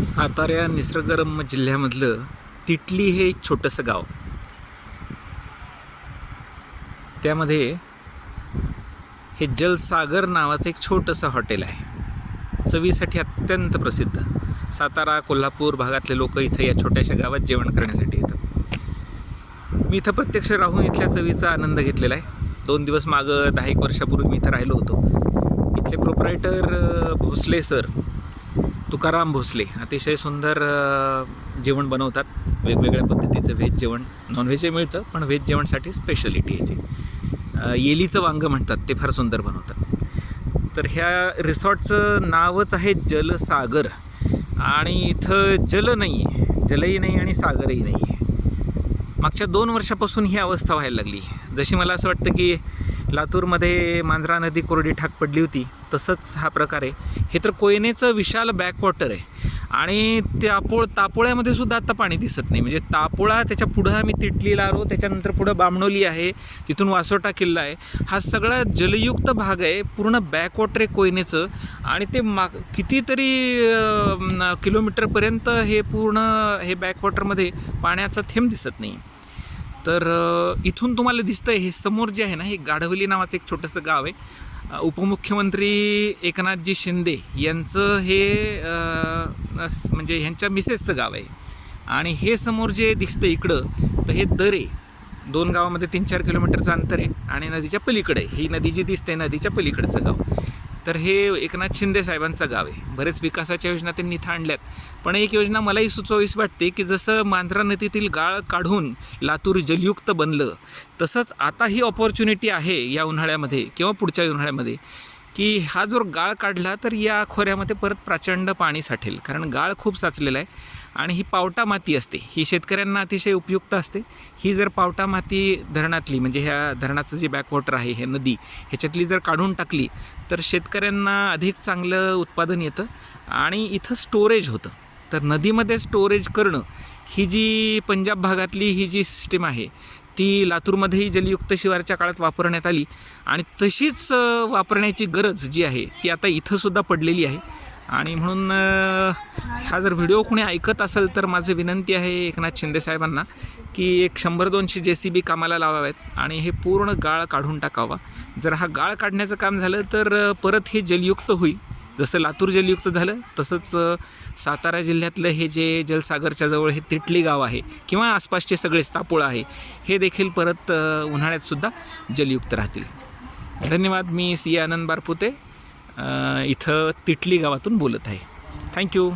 सातारा निसर्गरम्य जिल्ह्यामधलं तिटली हे एक छोटंसं गाव. त्यामध्ये हे जलसागर नावाचं एक छोटंसं हॉटेल आहे. चवीसाठी अत्यंत प्रसिद्ध. सातारा कोल्हापूर भागातले लोक इथं या छोट्याशा गावात जेवण करण्यासाठी येतात. मी इथं प्रत्यक्ष राहून इथल्या चवीचा आनंद घेतलेला आहे. 2 दिवस मागं 10 वर्षापूर्वी मी इथं राहिलो होतो. इथले प्रोप्रायटर भोसले सर, तुकाराम भोसले अतिशय सुंदर जेवण बनवतात. वेगवेगळ्या पद्धतीचं व्हेज जेवण, नॉनव्हेजही मिळतं, पण व्हेज जेवणसाठी स्पेशलिटी याची. येलीचं वांगं म्हणतात, ते फार सुंदर बनवतात. तर ह्या रिसॉर्टचं नावच आहे जलसागर. आणि इथं जल नाही आहे, जलही नाही आणि सागरही नाही आहे. मागच्या 2 वर्षापासून ही अवस्था व्हायला लागली. जशी मला असं वाटतं की लातूरमध्ये मांजरा नदी कोरडी ठाक पडली होती, तसंच हा प्रकार आहे. हे तर कोयनेचं विशाल बॅकवॉटर आहे आणि तापोळ्यामध्ये सुद्धा आता पाणी दिसत नाही. म्हणजे तापोळा, त्याच्या पुढं आम्ही तिटलीला आलो, त्याच्यानंतर पुढं बामणोली आहे, तिथून वासोटा किल्ला आहे. हा सगळा जलयुक्त भाग आहे, पूर्ण बॅकवॉटर आहे कोयनेचं. आणि ते कितीतरी किलोमीटरपर्यंत हे पूर्ण हे बॅकवॉटरमध्ये पाण्याचा थेंब दिसत नाही. तर इथून तुम्हाला दिसतंय हे समोर जे आहे ना, हे गाढवली नावाचं एक छोटंसं गाव आहे. उपमुख्यमंत्री एकनाथजी शिंदे यांचं हे म्हणजे ह्यांच्या मिसेसचं गाव आहे. आणि हे समोर जे दिसतं इकडं, तर हे दरे 2 गावामध्ये 3-4 किलोमीटरचं अंतर आहे आणि नदीच्या पलीकडे ही नदी जी दिसते, नदीच्या पलीकडचं गाव. तर हे एकनाथ शिंदे साहेबांचं गाव आहे. बरेच विकासाच्या योजना त्यांनी इथं आणल्यात. पण एक योजना मलाही सुचवावीशी वाटते की जसं मांजरा नदीतील गाळ काढून लातूर जलयुक्त बनलं, तसंच आता ही ऑपॉर्च्युनिटी आहे या उन्हाळ्यामध्ये किंवा पुढच्या उन्हाळ्यामध्ये की हा जो गाळ काढला तर या खोऱ्यामध्ये परत प्रचंड पाणी साठेल. कारण गाळ खूप साचलेला आहे आणि ही पावटा माती असते, ही शेतकऱ्यांना अतिशय उपयुक्त असते. ही जर पावटा माती धरणातली, म्हणजे ह्या धरणाचं जे बॅकवॉटर आहे, हे नदी, ह्याच्यातली जर काढून टाकली तर शेतकऱ्यांना अधिक चांगलं उत्पादन येतं आणि इथं स्टोरेज होतं. तर नदीमध्ये स्टोरेज करणं, ही जी पंजाब भागातली ही जी सिस्टीम आहे, ती लातूरमध्येही जलयुक्त शिवारच्या काळात वापरण्यात आली आणि तशीच वापरण्याची गरज जी आहे ती आता इथंसुद्धा पडलेली आहे. आणि म्हणून हा जर व्हिडिओ कोणी ऐकत असेल तर माझी विनंती आहे एकनाथ शिंदे साहेबांना की एक 100-200 JCB कामाला लावाव्यात आणि हे पूर्ण गाळ काढून टाकावा. जर हा गाळ काढण्याचं काम झालं तर परत हे जलयुक्त होईल. जसं लातूर जलयुक्त झालं, तसंच सातारा जिल्ह्यातलं हे जे जलसागरच्या जवळ हे तिटली गाव आहे किंवा आसपासचे सगळेच तापोळा आहे, हे देखील परत उन्हाळ्यातसुद्धा जलयुक्त राहतील. धन्यवाद. मी CA आनंद बारपुते इथं तिटली गावातून बोलत आहे. थँक्यू.